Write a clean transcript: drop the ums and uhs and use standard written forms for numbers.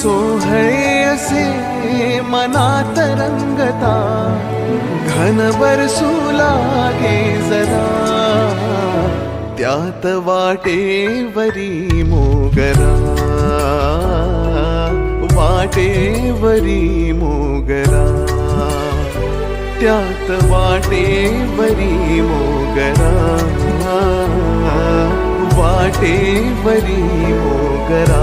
सोहळे असे मनात रंगता, घन बरसू लागे जरा, त्यात वाटेवरी मोगरा, वाटेवरी मोगरा, त्यात वाटेवरी मोगरा, वाटेवरी मोगरा.